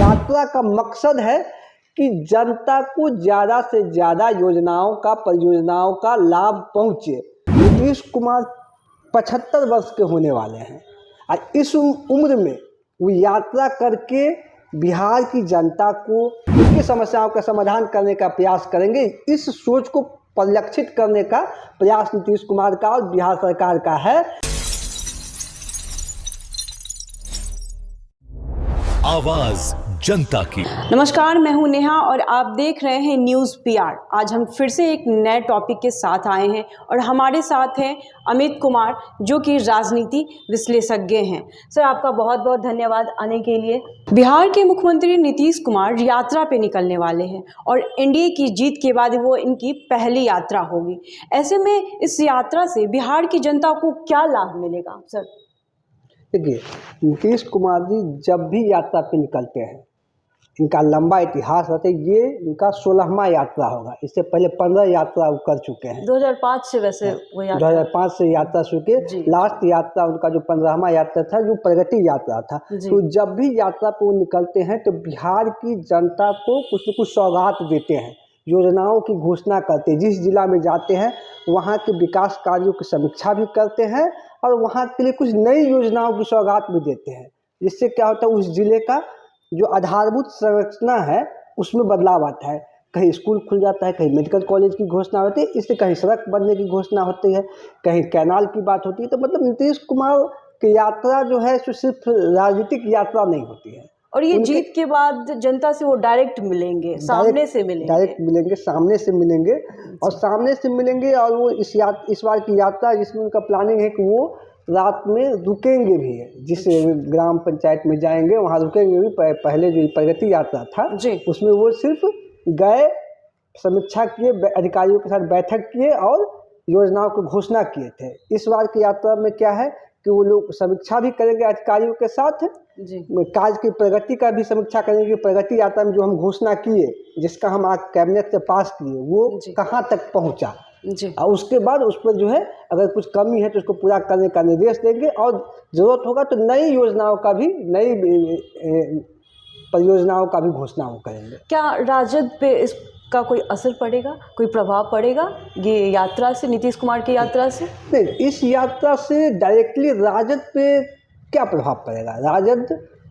यात्रा का मकसद है कि जनता को ज़्यादा से ज़्यादा परियोजनाओं का लाभ पहुँचे। नीतीश कुमार 75 वर्ष के होने वाले हैं और इस उम्र में वो यात्रा करके बिहार की जनता को उनकी समस्याओं का समाधान करने का प्रयास करेंगे। इस सोच को परिलक्षित करने का प्रयास नीतीश कुमार का और बिहार सरकार का है। आवाज जनता की। नमस्कार, मैं हूं नेहा और आप देख रहे हैं न्यूज़ पीआर। आज हम फिर से एक नए टॉपिक के साथ आए हैं और हमारे साथ हैं अमित कुमार, जो कि राजनीति विश्लेषज्ञ हैं। सर, आपका बहुत बहुत धन्यवाद आने के लिए। बिहार के मुख्यमंत्री नीतीश कुमार यात्रा पे निकलने वाले हैं और एनडीए की जीत के बाद वो इनकी पहली यात्रा होगी। ऐसे में इस यात्रा से बिहार की जनता को क्या लाभ मिलेगा सर? देखिए, नीतीश कुमार जी जब भी यात्रा पे निकलते हैं, इनका लंबा इतिहास रहता है। ये इनका 16वां यात्रा होगा। इससे पहले 15 यात्रा वो कर चुके हैं। 2005 से वैसे वो यात्रा 2005 से यात्रा शुरू की। लास्ट यात्रा उनका जो 15वां यात्रा था, जो प्रगति यात्रा था। तो जब भी यात्रा पे वो निकलते हैं तो बिहार की जनता को कुछ न कुछ सौगात देते हैं, योजनाओं की घोषणा करते हैं। जिस जिला में जाते हैं वहाँ के विकास कार्यों की समीक्षा भी करते हैं और वहाँ के लिए कुछ नई योजनाओं की सौगात भी देते हैं। जिससे क्या होता है, उस जिले का जो आधारभूत संरचना है उसमें बदलाव आता है। कहीं स्कूल खुल जाता है, कहीं मेडिकल कॉलेज की घोषणा होती है, इससे कहीं सड़क बनने की घोषणा होती है, कहीं कैनाल की बात होती है। तो मतलब नीतीश कुमार की यात्रा जो है सो सिर्फ राजनीतिक यात्रा नहीं होती है। और ये जीत के बाद जनता से वो डायरेक्ट मिलेंगे, सामने से मिलेंगे, सामने से मिलेंगे और सामने से मिलेंगे। और वो इस बार की यात्रा जिसमें उनका प्लानिंग है कि वो रात में रुकेंगे भी है। जिस ग्राम पंचायत में जाएंगे वहाँ रुकेंगे भी। पहले जो प्रगति यात्रा था उसमें वो सिर्फ गए, समीक्षा किए, अधिकारियों के साथ बैठक किए और योजनाओं की घोषणा किए थे। इस बार की यात्रा में क्या है कि वो लोग समीक्षा भी करेंगे अधिकारियों के साथ, कार्य की प्रगति का भी समीक्षा करेंगे। प्रगति यात्रा में जो हम घोषणा किए, जिसका हम आज कैबिनेट से पास किए, वो कहाँ तक पहुँचा, और उसके बाद उस पर जो है अगर कुछ कमी है तो उसको पूरा करने का निर्देश देंगे। और जरूरत होगा तो नई योजनाओं का भी, नई परियोजनाओं का भी घोषणा करेंगे। क्या राजद पे इसका कोई असर पड़ेगा, कोई प्रभाव पड़ेगा ये यात्रा से, नीतीश कुमार की यात्रा से? नहीं, इस यात्रा से डायरेक्टली राजद पे क्या प्रभाव पड़ेगा? राजद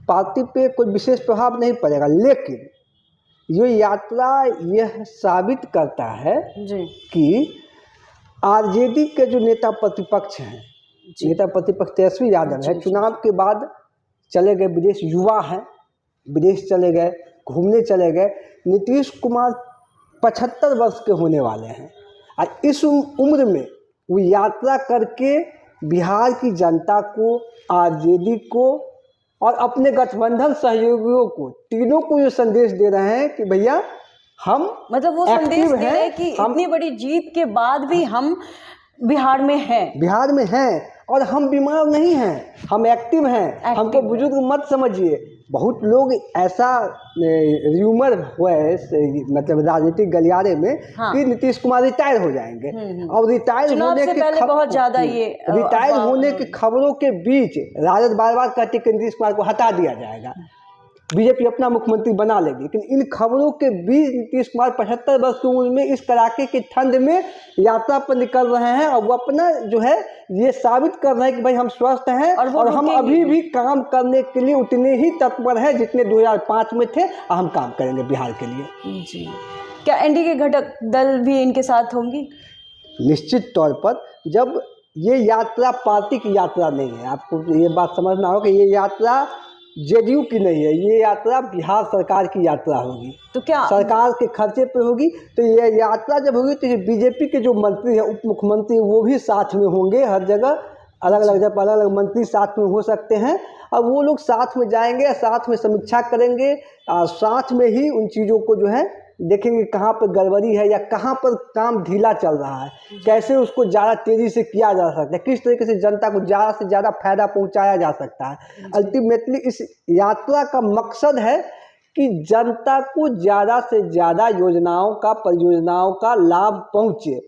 पार्टी पे कोई विशेष प्रभाव नहीं पड़ेगा, लेकिन ये यात्रा यह साबित करता है कि आरजेडी के जो नेता प्रतिपक्ष हैं, नेता प्रतिपक्ष तेजस्वी यादव है, चुनाव के बाद चले गए विदेश, युवा हैं, विदेश चले गए, घूमने चले गए। नीतीश कुमार 75 वर्ष के होने वाले हैं और इस उम्र में वो यात्रा करके बिहार की जनता को, आरजेडी को और अपने गठबंधन सहयोगियों को, तीनों को ये संदेश दे रहे हैं कि भैया हम मतलब वो संदेश दे रहे हैं कि इतनी बड़ी जीत के बाद भी हम बिहार में हैं और हम बीमार नहीं हैं, हम एक्टिव हैं। हमको बुजुर्ग मत समझिए। बहुत लोग ऐसा र्यूमर हुआ है, मतलब राजनीतिक गलियारे में, कि नीतीश कुमार रिटायर हो जाएंगे। और रिटायर होने की खबरों के बीच राजद बार बार कहती कि नीतीश कुमार को हटा दिया जाएगा, बीजेपी अपना मुख्यमंत्री बना लेगी। लेकिन इन खबरों के बीच नीतीश कुमार 75 वर्ष की उम्र में इस कड़ाके की ठंड में यात्रा पर निकल रहे हैं और वो अपना जो है ये साबित कर रहे हैं कि भाई हम स्वस्थ हैं और हम अभी भी काम करने के लिए उतने ही तत्पर हैं जितने 2005 में थे, और हम काम करेंगे बिहार के लिए। क्या एनडीए के घटक दल भी इनके साथ होंगी? निश्चित तौर पर। जब ये यात्रा पार्टी की यात्रा नहीं है, आपको ये बात समझना होगा कि ये यात्रा जेडीयू की नहीं है, ये यात्रा बिहार सरकार की यात्रा होगी। तो क्या सरकार के खर्चे पर होगी? तो ये यात्रा जब होगी तो ये बीजेपी के जो मंत्री हैं, उप मुख्यमंत्री, वो भी साथ में होंगे। हर जगह अलग अलग मंत्री साथ में हो सकते हैं और वो लोग साथ में जाएंगे, साथ में समीक्षा करेंगे और साथ में ही उन चीज़ों को जो है देखेंगे कहाँ पर गड़बड़ी है या कहाँ पर काम ढीला चल रहा है, कैसे उसको ज़्यादा तेज़ी से किया जा सकता है, किस तरीके से जनता को ज़्यादा से ज़्यादा फायदा पहुंचाया जा सकता है। अल्टीमेटली इस यात्रा का मकसद है कि जनता को ज़्यादा से ज़्यादा परियोजनाओं का लाभ पहुँचे।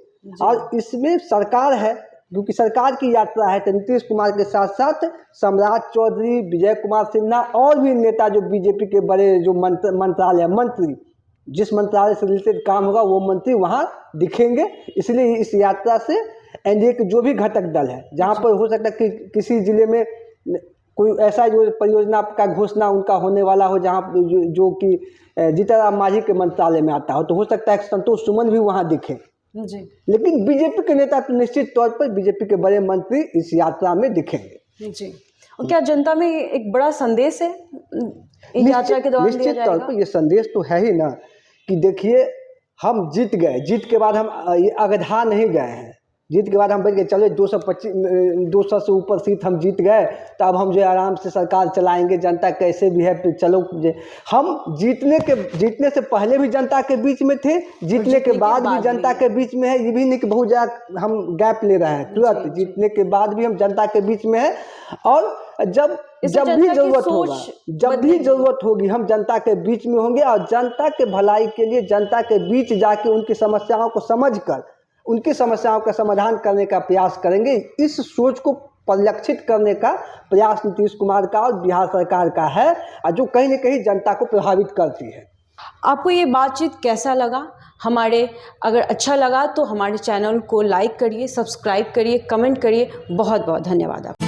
और इसमें सरकार है, क्योंकि सरकार की यात्रा है, तो नीतीश कुमार के साथ साथ सम्राट चौधरी, विजय कुमार सिन्हा और भी नेता जो बीजेपी के बड़े जो मंत्री जिस मंत्रालय से रिलेटेड काम होगा वो मंत्री वहाँ दिखेंगे। इसलिए इस यात्रा से एनडीए के जो भी घटक दल है, जहाँ पर हो सकता है कि किसी जिले में कोई ऐसा जो परियोजना का घोषणा उनका होने वाला हो जहाँ जो कि जीतनराम मांझी के मंत्रालय में आता हो, तो हो सकता है कि संतोष सुमन भी वहाँ दिखे जी। लेकिन बीजेपी के नेता तो निश्चित तौर पर बीजेपी के बड़े मंत्री इस यात्रा में दिखेंगे। जी। और क्या जनता में एक बड़ा संदेश है इन यात्रा के दौरान दिया निश्चित तौर जाएगा? पर ये संदेश तो है ही ना कि देखिए हम जीत गए, जीत के बाद हम अगधा नहीं गए हैं, जीत के बाद हम बैठ गए चलो 200 से ऊपर सीट हम जीत गए, तो अब हम जो आराम से सरकार चलाएंगे, जनता कैसे भी है चलो। हम जीतने से पहले भी जनता के बीच में थे, जीतने के बाद भी जनता के बीच में है। ये भी नहीं कि बहुत ज़्यादा हम गैप ले रहे हैं, तुरंत जीतने के बाद भी हम जनता के बीच में है। और जब भी ज़रूरत होगी हम जनता के बीच में होंगे और जनता के भलाई के लिए जनता के बीच जाके उनकी समस्याओं को समझकर उनकी समस्याओं का समाधान करने का प्रयास करेंगे। इस सोच को परिलक्षित करने का प्रयास नीतीश कुमार का और बिहार सरकार का है, और जो कहीं न कहीं जनता को प्रभावित करती है। आपको ये बातचीत कैसा लगा? अगर अच्छा लगा तो हमारे चैनल को लाइक करिए, सब्सक्राइब करिए, कमेंट करिए। बहुत बहुत धन्यवाद आपका।